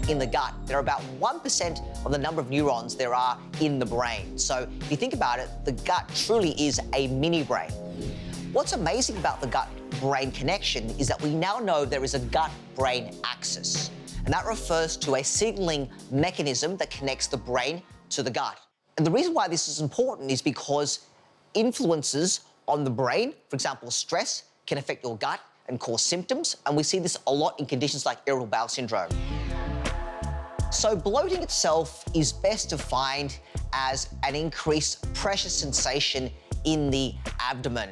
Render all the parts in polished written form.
in the gut, there are about 1% of the number of neurons there are in the brain. So if you think about it, the gut truly is a mini brain. What's amazing about the gut-brain connection is that we now know there is a gut-brain axis, and that refers to a signaling mechanism that connects the brain to the gut. And the reason why this is important is because influences on the brain, for example, stress, can affect your gut and cause symptoms, and we see this a lot in conditions like irritable bowel syndrome. So bloating itself is best defined as an increased pressure sensation in the abdomen,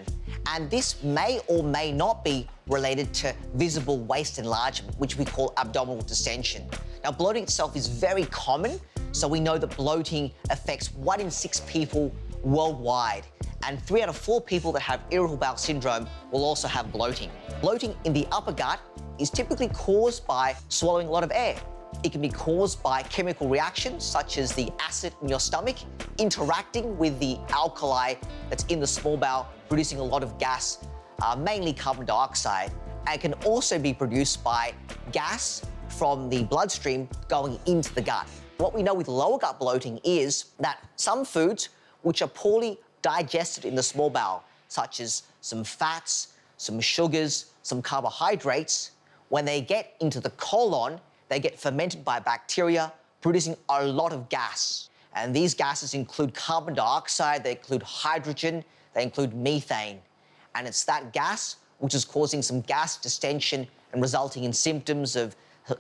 and this may or may not be related to visible waist enlargement, which we call abdominal distension. Now, bloating itself is very common, so we know that bloating affects 1 in 6 people worldwide, and 3 out of 4 people that have irritable bowel syndrome will also have bloating. Bloating in the upper gut is typically caused by swallowing a lot of air. It can be caused by chemical reactions, such as the acid in your stomach interacting with the alkali that's in the small bowel, producing a lot of gas, mainly carbon dioxide. And it can also be produced by gas from the bloodstream going into the gut. What we know with lower gut bloating is that some foods which are poorly digested in the small bowel, such as some fats, some sugars, some carbohydrates, when they get into the colon, they get fermented by bacteria, producing a lot of gas. And these gases include carbon dioxide, they include hydrogen, they include methane. And it's that gas which is causing some gas distension and resulting in symptoms of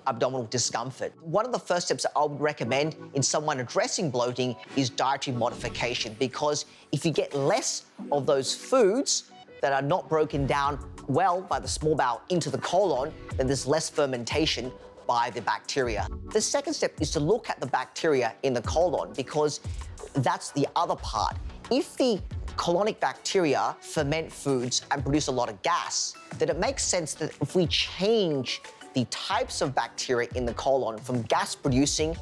abdominal discomfort. One of the first steps that I would recommend in someone addressing bloating is dietary modification, because if you get less of those foods that are not broken down well by the small bowel into the colon, then there's less fermentation by the bacteria. The second step is to look at the bacteria in the colon, because that's the other part. If the colonic bacteria ferment foods and produce a lot of gas, then it makes sense that if we change the types of bacteria in the colon from gas-producing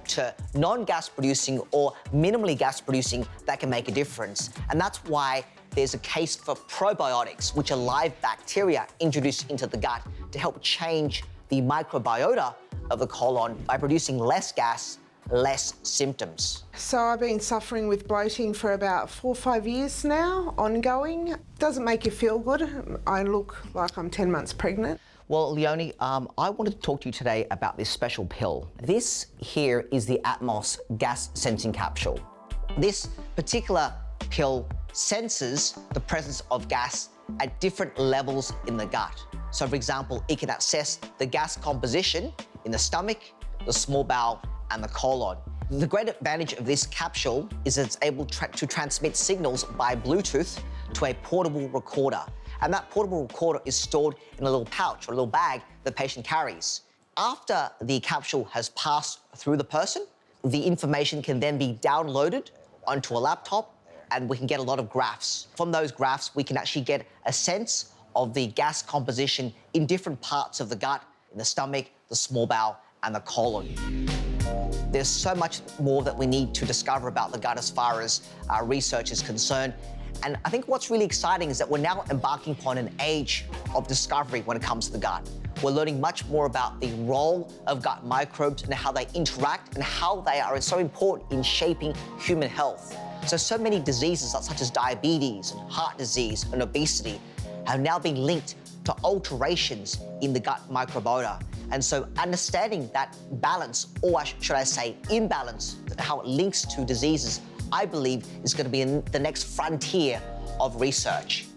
to non-gas producing or minimally gas producing, that can make a difference. And that's why there's a case for probiotics, which are live bacteria introduced into the gut to help change the microbiota of the colon by producing less gas, less symptoms. So I've been suffering with bloating for about 4 or 5 years now, ongoing. Doesn't make you feel good. I look like I'm 10 months pregnant. Well, Leonie, I wanted to talk to you today about this special pill. This here is the Atmos gas sensing capsule. This particular pill senses the presence of gas at different levels in the gut. So, for example, it can assess the gas composition in the stomach, the small bowel, and the colon. The great advantage of this capsule is that it's able to transmit signals by Bluetooth to a portable recorder. And that portable recorder is stored in a little pouch or a little bag the patient carries. After the capsule has passed through the person, the information can then be downloaded onto a laptop, and we can get a lot of graphs. From those graphs, we can actually get a sense of the gas composition in different parts of the gut, in the stomach, the small bowel, and the colon. There's so much more that we need to discover about the gut as far as research is concerned. And I think what's really exciting is that we're now embarking upon an age of discovery when it comes to the gut. We're learning much more about the role of gut microbes and how they interact and how they are so important in shaping human health. So many diseases such as diabetes and heart disease and obesity have now been linked to alterations in the gut microbiota. And so understanding that balance, or should I say imbalance, how it links to diseases, I believe is going to be in the next frontier of research.